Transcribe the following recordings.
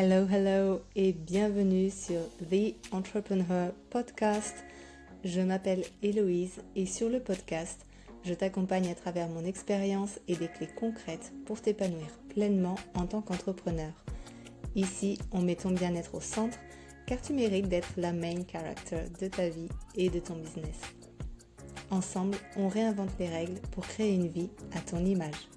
Hello, hello et bienvenue sur The Entrepreneur Podcast. Je m'appelle Héloïse et sur le podcast, je t'accompagne à travers mon expérience et des clés concrètes pour t'épanouir pleinement en tant qu'entrepreneur. Ici, on met ton bien-être au centre car tu mérites d'être la main character de ta vie et de ton business. Ensemble, on réinvente les règles pour créer une vie à ton image.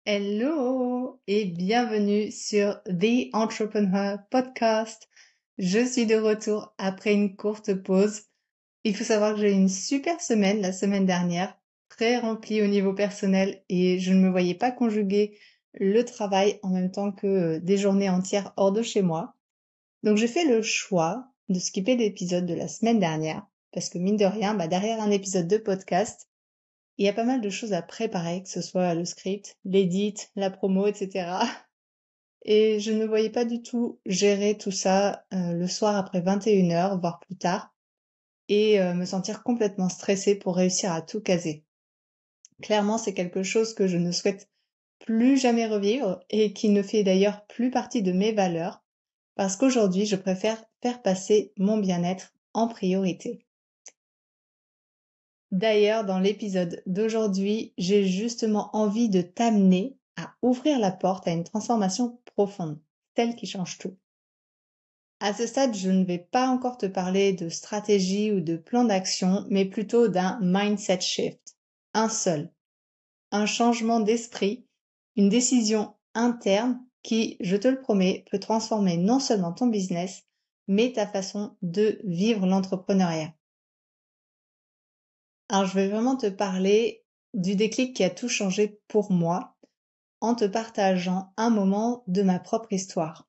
Hello et bienvenue sur The Entrepreneur Podcast. Je suis de retour après une courte pause. Il faut savoir que j'ai eu une super semaine la semaine dernière, très remplie au niveau personnel et je ne me voyais pas conjuguer le travail en même temps que des journées entières hors de chez moi. Donc j'ai fait le choix de skipper l'épisode de la semaine dernière parce que mine de rien, derrière un épisode de podcast, il y a pas mal de choses à préparer, que ce soit le script, l'édit, la promo, etc. Et je ne voyais pas du tout gérer tout ça le soir après 21h, voire plus tard, et me sentir complètement stressée pour réussir à tout caser. Clairement, c'est quelque chose que je ne souhaite plus jamais revivre et qui ne fait d'ailleurs plus partie de mes valeurs, parce qu'aujourd'hui, je préfère faire passer mon bien-être en priorité. D'ailleurs, dans l'épisode d'aujourd'hui, j'ai justement envie de t'amener à ouvrir la porte à une transformation profonde, celle qui change tout. À ce stade, je ne vais pas encore te parler de stratégie ou de plan d'action, mais plutôt d'un mindset shift, un seul, un changement d'esprit, une décision interne qui, je te le promets, peut transformer non seulement ton business, mais ta façon de vivre l'entrepreneuriat. Alors, je vais vraiment te parler du déclic qui a tout changé pour moi en te partageant un moment de ma propre histoire.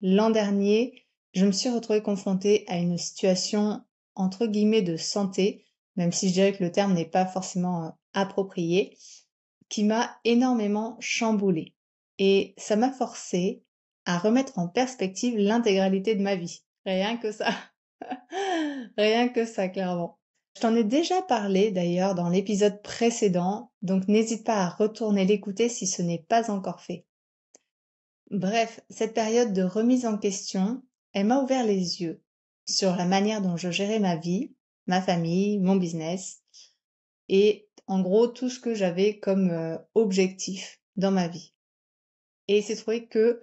L'an dernier, je me suis retrouvée confrontée à une situation entre guillemets de santé, même si je dirais que le terme n'est pas forcément approprié, qui m'a énormément chamboulée. Et ça m'a forcée à remettre en perspective l'intégralité de ma vie. Rien que ça. Rien que ça, clairement. Je t'en ai déjà parlé d'ailleurs dans l'épisode précédent, donc n'hésite pas à retourner l'écouter si ce n'est pas encore fait. Bref, cette période de remise en question, elle m'a ouvert les yeux sur la manière dont je gérais ma vie, ma famille, mon business et en gros tout ce que j'avais comme objectif dans ma vie. Et il s'est trouvé que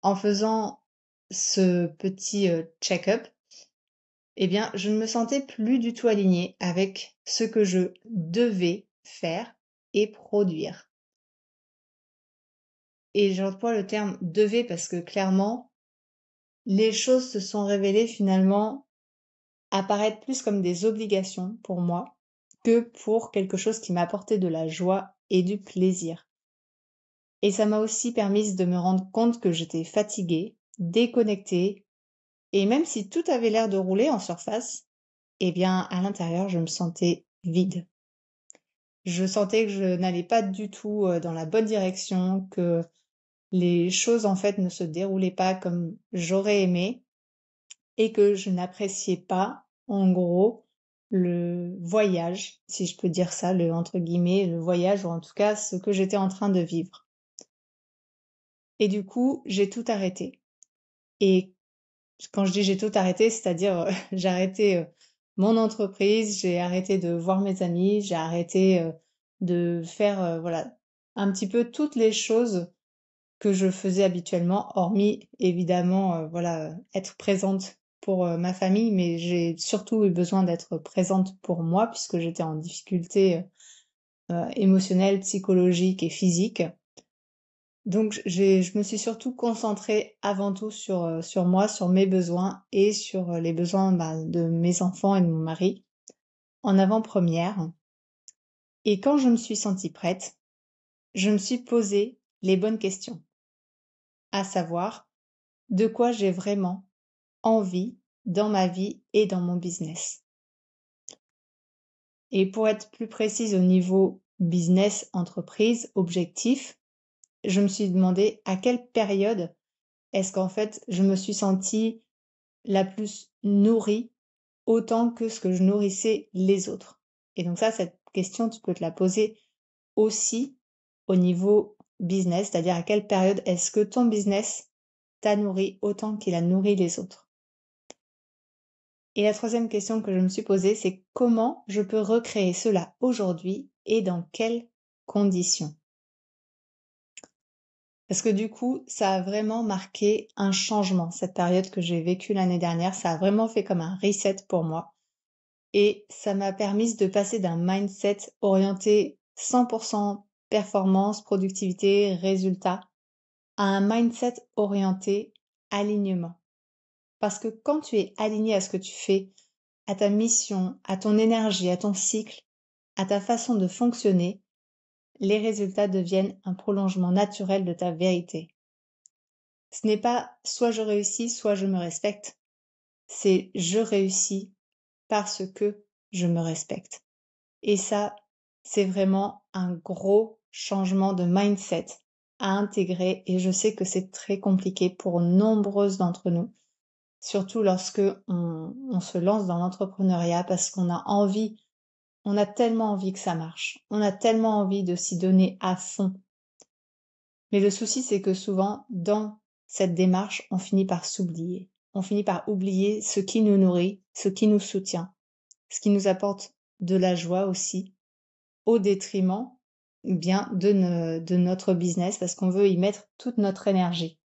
en faisant ce petit check-up, eh bien, je ne me sentais plus du tout alignée avec ce que je devais faire et produire. Et j'emploie le terme devait parce que clairement, les choses se sont révélées finalement apparaître plus comme des obligations pour moi que pour quelque chose qui m'apportait de la joie et du plaisir. Et ça m'a aussi permis de me rendre compte que j'étais fatiguée, déconnectée, et même si tout avait l'air de rouler en surface, eh bien, à l'intérieur, je me sentais vide. Je sentais que je n'allais pas du tout dans la bonne direction, que les choses en fait ne se déroulaient pas comme j'aurais aimé et que je n'appréciais pas, en gros, le voyage, si je peux dire ça, le entre guillemets, le voyage ou en tout cas ce que j'étais en train de vivre. Et du coup, j'ai tout arrêté. Et quand je dis j'ai tout arrêté, c'est-à-dire j'ai arrêté mon entreprise, j'ai arrêté de voir mes amis, j'ai arrêté de faire voilà un petit peu toutes les choses que je faisais habituellement, hormis évidemment voilà être présente pour ma famille, mais j'ai surtout eu besoin d'être présente pour moi puisque j'étais en difficulté émotionnelle, psychologique et physique. Donc je me suis surtout concentrée avant tout sur moi, sur mes besoins et sur les besoins de mes enfants et de mon mari en avant-première. Et quand je me suis sentie prête, je me suis posé les bonnes questions, à savoir de quoi j'ai vraiment envie dans ma vie et dans mon business. Et pour être plus précise au niveau business, entreprise, objectif, je me suis demandé à quelle période est-ce qu'en fait je me suis sentie la plus nourrie autant que ce que je nourrissais les autres. Et donc ça, cette question, tu peux te la poser aussi au niveau business, c'est-à-dire à quelle période est-ce que ton business t'a nourri autant qu'il a nourri les autres. Et la troisième question que je me suis posée, c'est comment je peux recréer cela aujourd'hui et dans quelles conditions? Parce que du coup, ça a vraiment marqué un changement, cette période que j'ai vécue l'année dernière. Ça a vraiment fait comme un reset pour moi. Et ça m'a permis de passer d'un mindset orienté 100% performance, productivité, résultat, à un mindset orienté alignement. Parce que quand tu es aligné à ce que tu fais, à ta mission, à ton énergie, à ton cycle, à ta façon de fonctionner, les résultats deviennent un prolongement naturel de ta vérité. Ce n'est pas soit je réussis, soit je me respecte. C'est je réussis parce que je me respecte. Et ça, c'est vraiment un gros changement de mindset à intégrer et je sais que c'est très compliqué pour nombreuses d'entre nous, surtout lorsque on se lance dans l'entrepreneuriat parce qu'on a envie, on a tellement envie que ça marche, on a tellement envie de s'y donner à fond. Mais le souci, c'est que souvent, dans cette démarche, on finit par s'oublier. On finit par oublier ce qui nous nourrit, ce qui nous soutient, ce qui nous apporte de la joie aussi, au détriment bien de notre business parce qu'on veut y mettre toute notre énergie.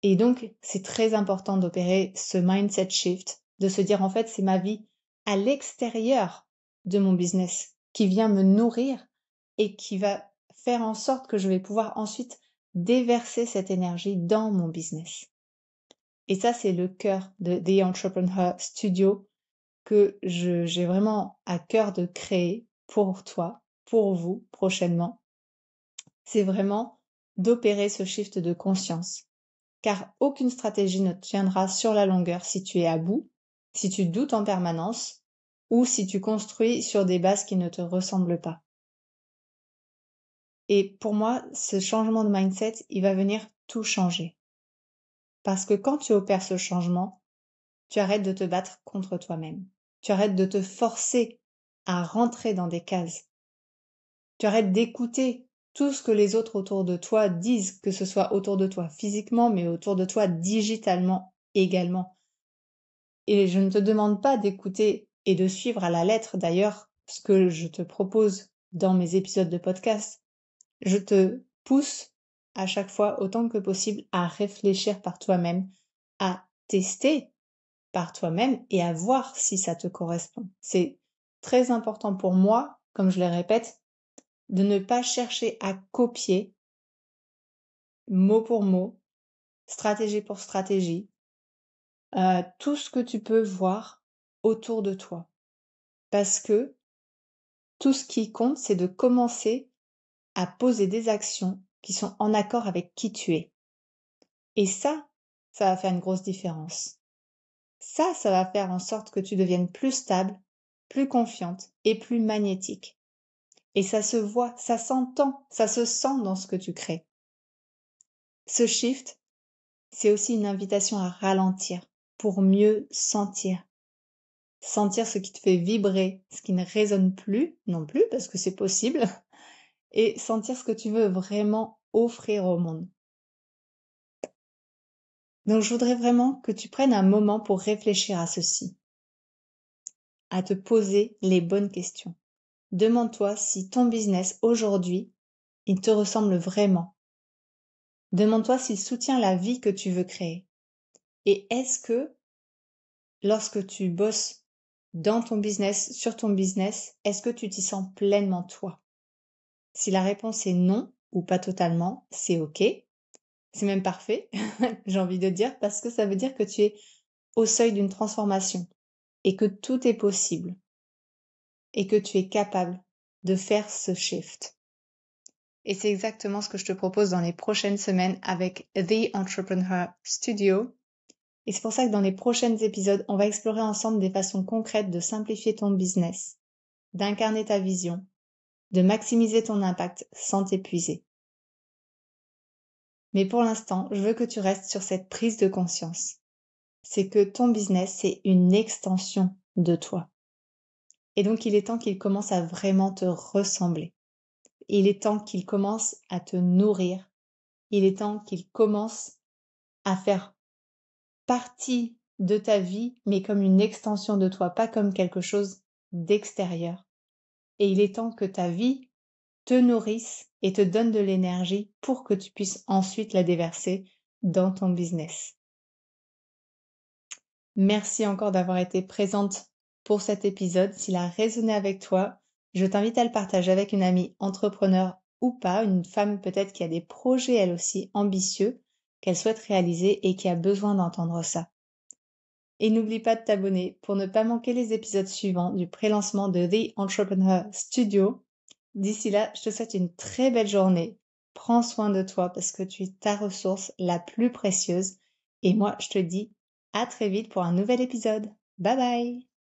Et donc, c'est très important d'opérer ce mindset shift, de se dire en fait, c'est ma vie à l'extérieur de mon business qui vient me nourrir et qui va faire en sorte que je vais pouvoir ensuite déverser cette énergie dans mon business. Et ça, c'est le cœur de The Entrepreneur Studio que j'ai vraiment à cœur de créer pour toi, pour vous prochainement. C'est vraiment d'opérer ce shift de conscience. Car aucune stratégie ne tiendra sur la longueur si tu es à bout, si tu doutes en permanence ou si tu construis sur des bases qui ne te ressemblent pas. Et pour moi, ce changement de mindset, il va venir tout changer. Parce que quand tu opères ce changement, tu arrêtes de te battre contre toi-même. Tu arrêtes de te forcer à rentrer dans des cases. Tu arrêtes d'écouter tout ce que les autres autour de toi disent, que ce soit autour de toi physiquement, mais autour de toi digitalement également. Et je ne te demande pas d'écouter et de suivre à la lettre d'ailleurs ce que je te propose dans mes épisodes de podcast. Je te pousse à chaque fois autant que possible à réfléchir par toi-même, à tester par toi-même et à voir si ça te correspond. C'est très important pour moi, comme je le répète, de ne pas chercher à copier mot pour mot, stratégie pour stratégie, tout ce que tu peux voir autour de toi. Parce que tout ce qui compte, c'est de commencer à poser des actions qui sont en accord avec qui tu es. Et ça va faire une grosse différence. Ça va faire en sorte que tu deviennes plus stable, plus confiante et plus magnétique. Et ça se voit, ça s'entend, ça se sent dans ce que tu crées. Ce shift, c'est aussi une invitation à ralentir pour mieux sentir. Sentir ce qui te fait vibrer, ce qui ne résonne plus non plus, parce que c'est possible, et sentir ce que tu veux vraiment offrir au monde. Donc je voudrais vraiment que tu prennes un moment pour réfléchir à ceci, à te poser les bonnes questions. Demande-toi si ton business aujourd'hui, il te ressemble vraiment. Demande-toi s'il soutient la vie que tu veux créer. Et est-ce que lorsque tu bosses dans ton business, sur ton business, est-ce que tu t'y sens pleinement toi? Si la réponse est non ou pas totalement, c'est OK. C'est même parfait, j'ai envie de dire, parce que ça veut dire que tu es au seuil d'une transformation et que tout est possible et que tu es capable de faire ce shift. Et c'est exactement ce que je te propose dans les prochaines semaines avec The Entrepreneur Studio. Et c'est pour ça que dans les prochains épisodes, on va explorer ensemble des façons concrètes de simplifier ton business, d'incarner ta vision, de maximiser ton impact sans t'épuiser. Mais pour l'instant, je veux que tu restes sur cette prise de conscience. C'est que ton business, c'est une extension de toi. Et donc, il est temps qu'il commence à vraiment te ressembler. Il est temps qu'il commence à te nourrir. Il est temps qu'il commence à faire partie de ta vie, mais comme une extension de toi, pas comme quelque chose d'extérieur. Et il est temps que ta vie te nourrisse et te donne de l'énergie pour que tu puisses ensuite la déverser dans ton business. Merci encore d'avoir été présente pour cet épisode. S'il a résonné avec toi, je t'invite à le partager avec une amie entrepreneur ou pas, une femme peut-être qui a des projets elle aussi ambitieux, qu'elle souhaite réaliser et qui a besoin d'entendre ça. Et n'oublie pas de t'abonner pour ne pas manquer les épisodes suivants du pré-lancement de The Entrepreneur Studio. D'ici là, je te souhaite une très belle journée. Prends soin de toi parce que tu es ta ressource la plus précieuse. Et moi, je te dis à très vite pour un nouvel épisode. Bye bye!